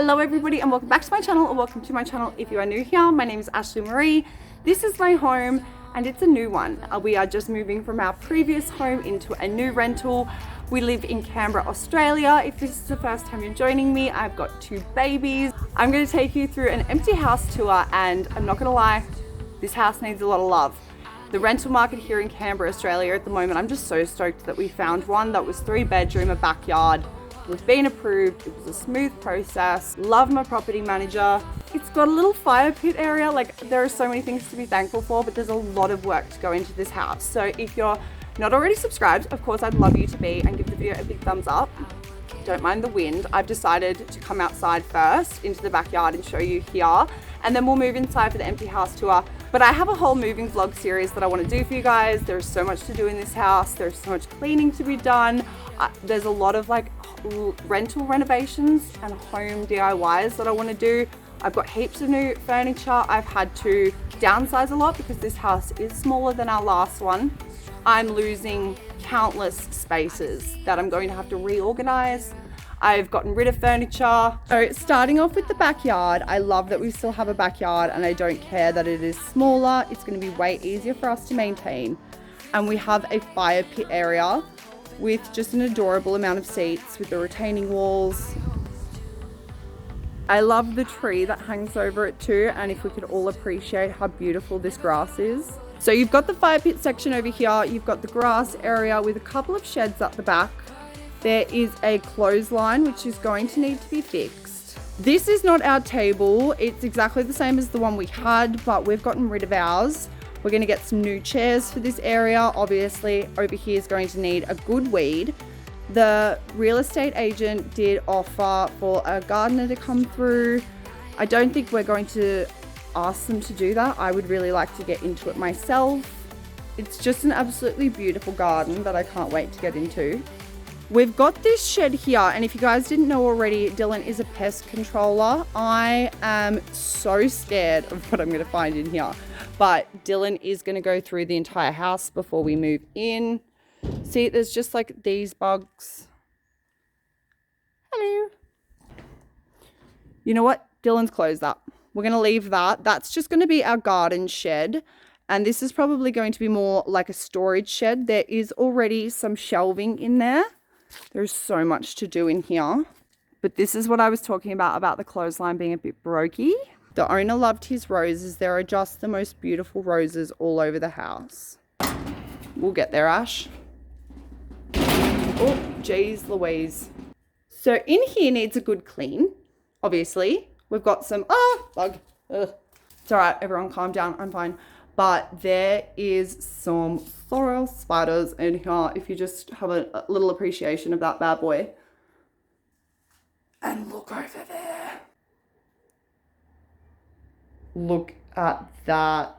Hello everybody and welcome back to my channel, or welcome to my channel if you are new here. My name is Ashley Marie. This is my home and it's a new one. We are just moving from our previous home into a new rental. We live in Canberra, Australia. If this is the first time you're joining me, I've got 2 babies. I'm going to take you through an empty house tour, and I'm not going to lie, this house needs a lot of love. The rental market here in Canberra, Australia at the moment, I'm just so stoked that we found one that was 3-bedroom, a backyard. We've been approved. It was a smooth process. Love my property manager. It's got a little fire pit area. Like, there are so many things to be thankful for, but there's a lot of work to go into this house. So if you're not already subscribed, of course I'd love you to be, and give the video a big thumbs up. Don't mind the wind. I've decided to come outside first into the backyard and show you here, and then we'll move inside for the empty house tour. But I have a whole moving vlog series that I want to do for you guys. There's so much to do in this house. There's so much cleaning to be done. There's a lot of like rental renovations and home DIYs that I want to do. I've got heaps of new furniture. I've had to downsize a lot because this house is smaller than our last one. I'm losing countless spaces that I'm going to have to reorganize. I've gotten rid of furniture. So starting off with the backyard, I love that we still have a backyard, and I don't care that it is smaller. It's going to be way easier for us to maintain. And we have a fire pit area with just an adorable amount of seats with the retaining walls. I love the tree that hangs over it too, and if we could all appreciate how beautiful this grass is. So you've got the fire pit section over here. You've got the grass area with a couple of sheds at the back. There is a clothesline which is going to need to be fixed. This is not our table. It's exactly the same as the one we had, but we've gotten rid of ours. We're going to get some new chairs for this area. Obviously, over here is going to need a good weed. The real estate agent did offer for a gardener to come through. I don't think we're going to ask them to do that. I would really like to get into it myself. It's just an absolutely beautiful garden that I can't wait to get into. We've got this shed here, and if you guys didn't know already, Dylan is a pest controller. I am so scared of what I'm going to find in here, but Dylan is going to go through the entire house before we move in. See, there's just like these bugs. Hello. You know what? Dylan's closed that. We're going to leave that. That's just going to be our garden shed, and this is probably going to be more like a storage shed. There is already some shelving in there. There's so much to do in here. But this is what I was talking about the clothesline being a bit brokey. The owner loved his roses. There are just the most beautiful roses all over the house. We'll get there, Ash. Oh, geez Louise. So in here needs a good clean, obviously. We've got some, bug. Ugh. It's all right, everyone calm down, I'm fine. But there is some sorrel spiders in here, if you just have a little appreciation of that bad boy. And look over there. Look at that.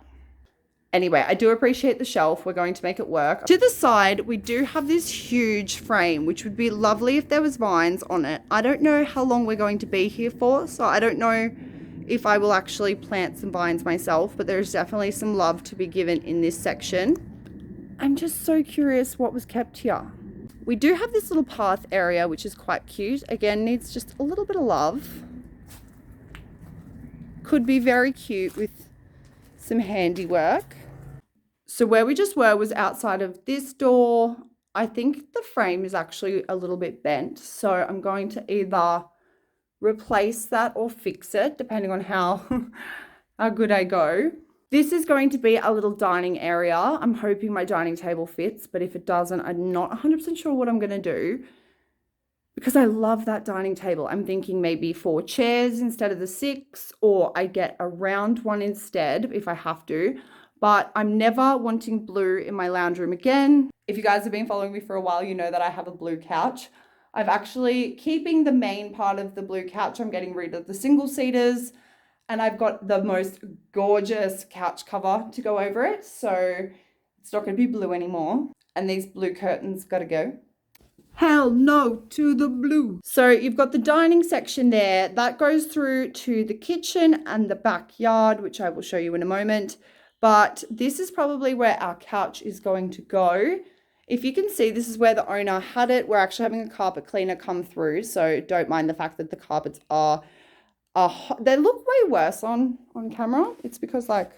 Anyway, I do appreciate the shelf. We're going to make it work. To the side, we do have this huge frame, which would be lovely if there was vines on it. I don't know how long we're going to be here for, so I don't know if I will actually plant some vines myself, but there's definitely some love to be given in this section. I'm just so curious what was kept here. We do have this little path area, which is quite cute. Again, needs just a little bit of love. Could be very cute with some handiwork. So where we just were was outside of this door. I think the frame is actually a little bit bent, so I'm going to either replace that or fix it, depending on how good I go. This is going to be a little dining area. I'm hoping my dining table fits, but if it doesn't, I'm not 100% sure what I'm going to do, because I love that dining table. I'm thinking maybe 4 chairs instead of the 6, or I get a round one instead if I have to. But I'm never wanting blue in my lounge room again. If you guys have been following me for a while, you know that I have a blue couch. I've actually keeping the main part of the blue couch. I'm getting rid of the single seaters, and I've got the most gorgeous couch cover to go over it. So it's not going to be blue anymore. And these blue curtains got to go. Hell no to the blue. So you've got the dining section there. That goes through to the kitchen and the backyard, which I will show you in a moment. But this is probably where our couch is going to go. If you can see, this is where the owner had it. We're actually having a carpet cleaner come through, so don't mind the fact that the carpets are they look way worse on camera. It's because like,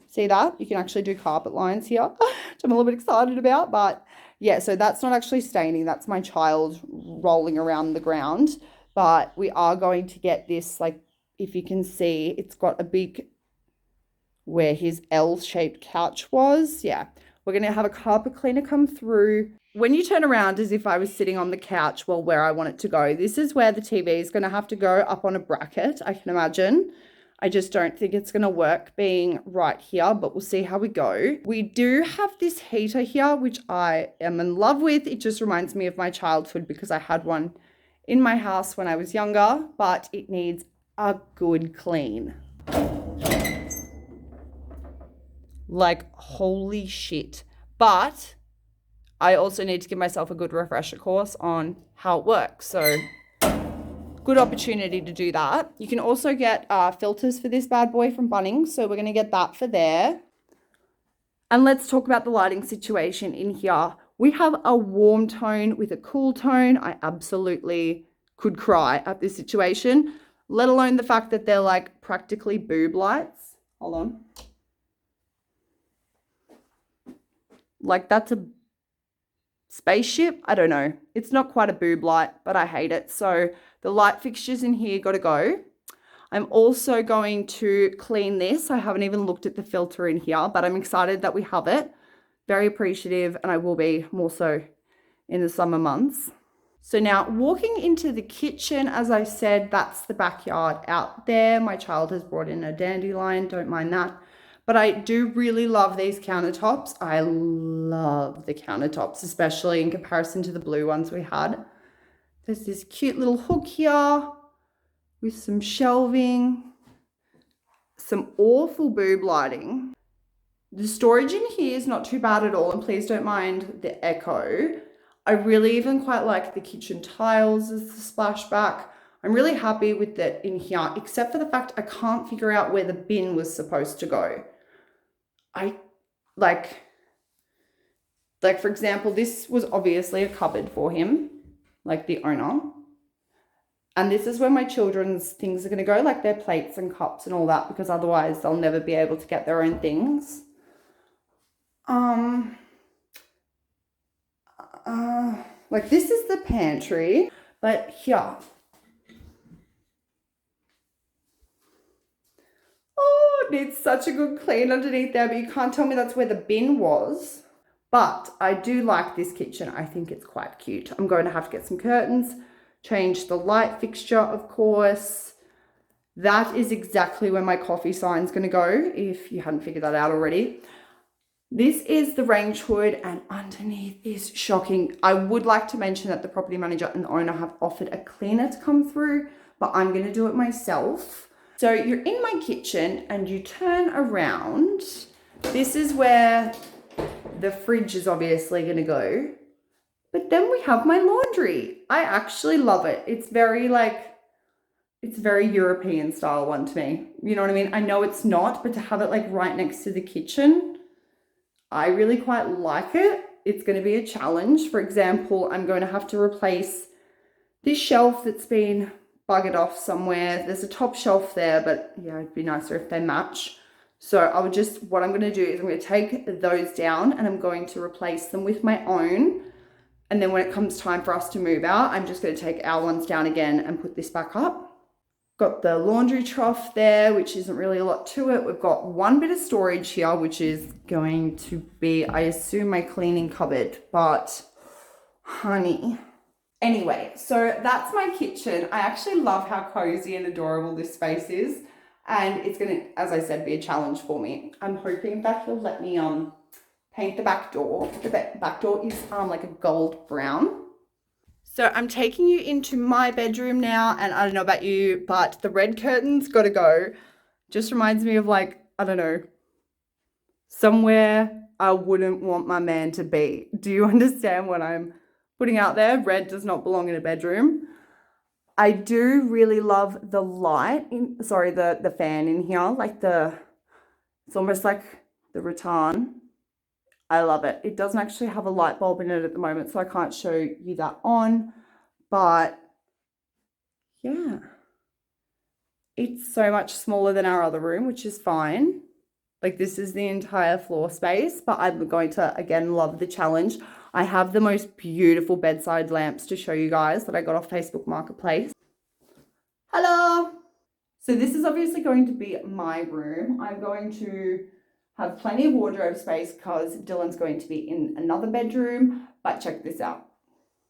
see that? You can actually do carpet lines here, which I'm a little bit excited about. But yeah, so that's not actually staining. That's my child rolling around the ground. But we are going to get this, like, if you can see, it's got a big, where his L-shaped couch was. Yeah, we're going to have a carpet cleaner come through. When you turn around as if I was sitting on the couch, well, where I want it to go, this is where the TV is going to have to go up on a bracket, I can imagine. I just don't think it's going to work being right here, but we'll see how we go. We do have this heater here, which I am in love with. It just reminds me of my childhood because I had one in my house when I was younger, but it needs a good clean. Like, holy shit. But I also need to give myself a good refresher course on how it works. So good opportunity to do that. You can also get filters for this bad boy from Bunnings. So we're going to get that for there. And let's talk about the lighting situation in here. We have a warm tone with a cool tone. I absolutely could cry at this situation, let alone the fact that they're like practically boob lights. Hold on. Like, that's a spaceship. I don't know. It's not quite a boob light, but I hate it. So the light fixtures in here got to go. I'm also going to clean this. I haven't even looked at the filter in here, but I'm excited that we have it. Very appreciative, and I will be more so in the summer months. So now walking into the kitchen, as I said, that's the backyard out there. My child has brought in a dandelion. Don't mind that. But I do really love these countertops. I love the countertops, especially in comparison to the blue ones we had. There's this cute little hook here with some shelving, some awful boob lighting. The storage in here is not too bad at all, and please don't mind the echo. I really even quite like the kitchen tiles as the splashback. I'm really happy with that in here, except for the fact I can't figure out where the bin was supposed to go. I like for example, this was obviously a cupboard for him, like the owner. And this is where my children's things are going to go, like their plates and cups and all that, because otherwise they'll never be able to get their own things. Like this is the pantry, but here. Oh, it needs such a good clean underneath there, but you can't tell me that's where the bin was. But I do like this kitchen. I think it's quite cute. I'm going to have to get some curtains, change the light fixture, of course. That is exactly where my coffee sign's going to go, if you hadn't figured that out already. This is the range hood, and underneath is shocking. I would like to mention that the property manager and the owner have offered a cleaner to come through, but I'm going to do it myself. So you're in my kitchen and you turn around. This is where the fridge is obviously going to go. But then we have my laundry. I actually love it. It's very European style one to me. You know what I mean? I know it's not, but to have it like right next to the kitchen, I really quite like it. It's going to be a challenge. For example, I'm going to have to replace this shelf that's been buggered off somewhere. There's a top shelf there, but yeah, it'd be nicer if they match. So what I'm going to do is I'm going to take those down and I'm going to replace them with my own. And then when it comes time for us to move out, I'm just going to take our ones down again and put this back up. Got the laundry trough there, which isn't really a lot to it. We've got one bit of storage here, which is going to be, I assume, my cleaning cupboard, but honey. Anyway, so that's my kitchen. I actually love how cozy and adorable this space is. And it's going to, as I said, be a challenge for me. I'm hoping that he'll let me paint the back door. The back door is like a gold brown. So I'm taking you into my bedroom now, and I don't know about you, but the red curtains got to go. Just reminds me of like, I don't know, somewhere I wouldn't want my man to be. Do you understand what I'm putting out there? Red does not belong in a bedroom. I do really love the light the fan in here, like it's almost like the rattan. I love it. It doesn't actually have a light bulb in it at the moment, so I can't show you that on, but yeah, It's so much smaller than our other room, which is fine. Like this is the entire floor space, but I'm going to, again, love the challenge. I have the most beautiful bedside lamps to show you guys that I got off Facebook Marketplace. Hello. So this is obviously going to be my room. I'm going to have plenty of wardrobe space because Dylan's going to be in another bedroom, but check this out.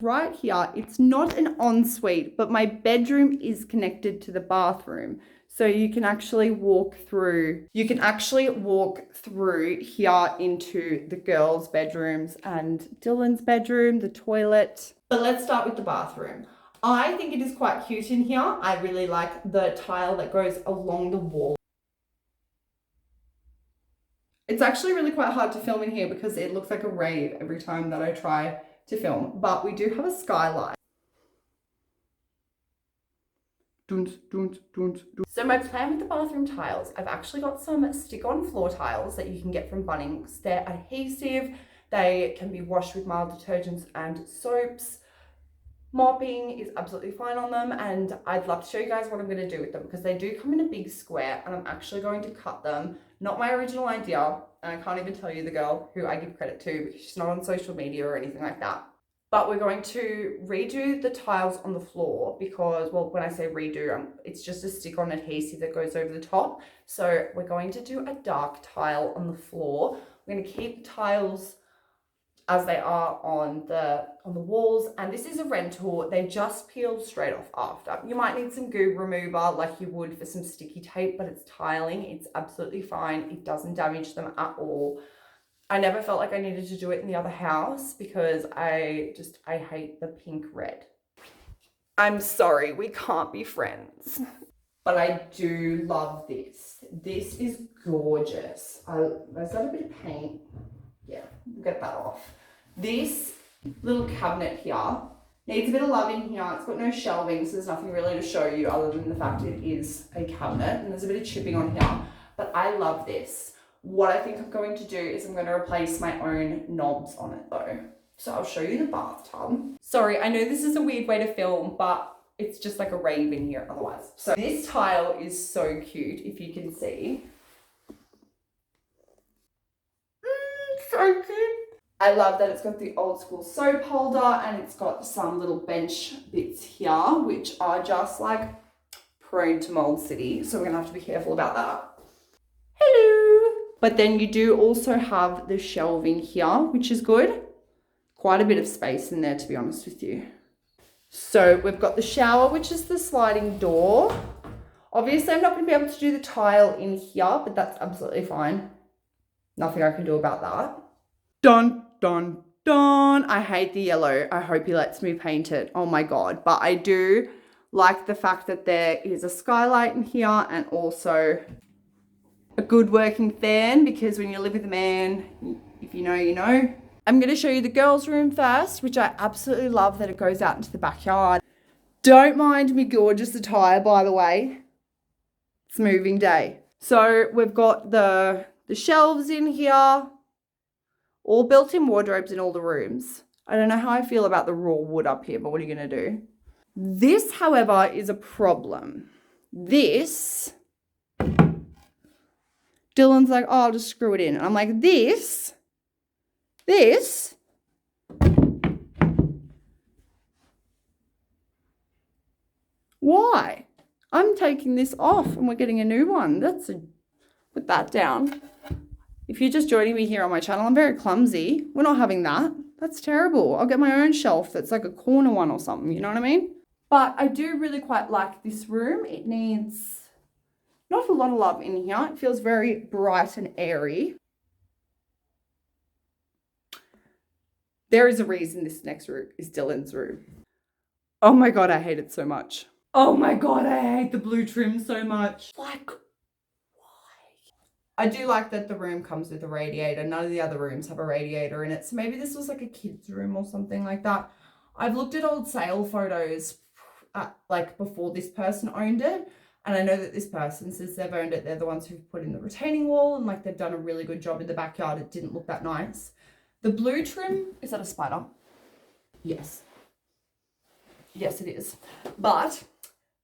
Right here, it's not an ensuite, but my bedroom is connected to the bathroom. So you can actually walk through here into the girls' bedrooms and Dylan's bedroom, the toilet. But let's start with the bathroom. I think it is quite cute in here. I really like the tile that goes along the wall. It's actually really quite hard to film in here because it looks like a rave every time that I try to film, but we do have a skylight. So my plan with the bathroom tiles, I've actually got some stick-on floor tiles that you can get from Bunnings. They're adhesive, they can be washed with mild detergents and soaps. Mopping is absolutely fine on them, and I'd love to show you guys what I'm going to do with them because they do come in a big square, and I'm actually going to cut them. Not my original idea, and I can't even tell you the girl who I give credit to because she's not on social media or anything like that. But we're going to redo the tiles on the floor because, well, when I say redo, it's just a stick-on adhesive that goes over the top. So we're going to do a dark tile on the floor. We're going to keep the tiles as they are on the walls, and this is a rental. They just peeled straight off after. You might need some goo remover like you would for some sticky tape, but it's tiling. It's absolutely fine. It doesn't damage them at all. I never felt like I needed to do it in the other house because I hate the pink red. I'm sorry, we can't be friends. But I do love this. This is gorgeous. Is that a bit of paint? Yeah, we'll get that off. This little cabinet here needs a bit of love in here. It's got no shelving, so there's nothing really to show you other than the fact it is a cabinet, and there's a bit of chipping on here. But I love this. What I think I'm going to do is I'm going to replace my own knobs on it though. So I'll show you the bathtub. Sorry, I know this is a weird way to film, but it's just like a rave in here otherwise. So this tile is so cute, if you can see. So cute. I love that it's got the old school soap holder and it's got some little bench bits here, which are just like prone to mold city. So we're gonna have to be careful about that. Hello. But then you do also have the shelving here, which is good. Quite a bit of space in there, to be honest with you. So we've got the shower, which is the sliding door. Obviously, I'm not going to be able to do the tile in here, but that's absolutely fine. Nothing I can do about that. Dun, dun, dun. I hate the yellow. I hope he lets me paint it. Oh my God. But I do like the fact that there is a skylight in here and also a good working fan, because when you live with a man, if you know, you know. I'm going to show you the girls' room first, which I absolutely love that it goes out into the backyard. Don't mind me gorgeous attire, by the way. It's moving day. So we've got the shelves in here, all built-in wardrobes in all the rooms. I don't know how I feel about the raw wood up here, but what are you going to do? This, however, is a problem. This, Dylan's like, oh, I'll just screw it in. And I'm like, this, why? I'm taking this off and we're getting a new one. Put that down. If you're just joining me here on my channel, I'm very clumsy. We're not having that. That's terrible. I'll get my own shelf that's like a corner one or something, you know what I mean? But I do really quite like this room. It needs not a lot of love in here. It feels very bright and airy. There is a reason this next room is Dylan's room. Oh my God, I hate it so much. Oh my God, I hate the blue trim so much. Like, I do like that the room comes with a radiator. None of the other rooms have a radiator in it. So maybe this was like a kid's room or something like that. I've looked at old sale photos like before this person owned it. And I know that this person, since they've owned it, they're the ones who've put in the retaining wall and like they've done a really good job in the backyard. It didn't look that nice. The blue trim, is that a spider? Yes. Yes, it is. But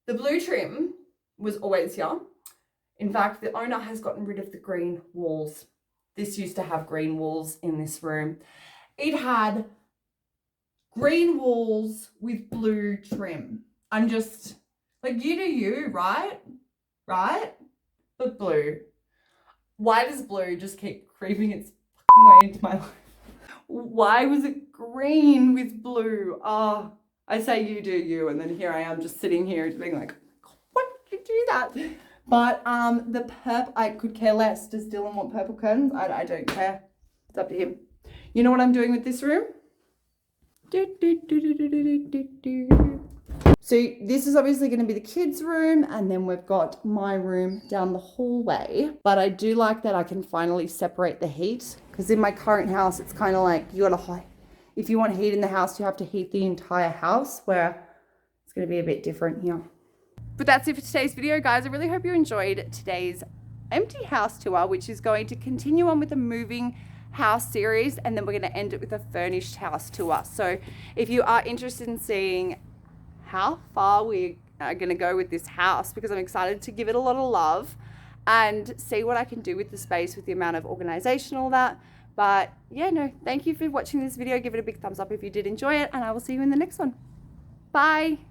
the blue trim was always here. In fact, the owner has gotten rid of the green walls. This used to have green walls in this room. It had green walls with blue trim. I'm just, like, you do you, right? Right? But blue. Why does blue just keep creeping its fucking way into my life? Why was it green with blue? Oh, I say you do you, and then here I am just sitting here being like, why did you do that? But the purple, I could care less. Does Dylan want purple curtains? I don't care. It's up to him. You know what I'm doing with this room? So this is obviously going to be the kids' room, and then we've got my room down the hallway. But I do like that I can finally separate the heat, because in my current house, it's kind of like you got to, if you want heat in the house, you have to heat the entire house, where it's going to be a bit different here. But that's it for today's video, guys. I really hope you enjoyed today's empty house tour, which is going to continue on with the moving house series, and then we're going to end it with a furnished house tour. So if you are interested in seeing how far we are going to go with this house, because I'm excited to give it a lot of love and see what I can do with the space, with the amount of organization, all that. But yeah, no, thank you for watching this video. Give it a big thumbs up if you did enjoy it, and I will see you in the next one. Bye.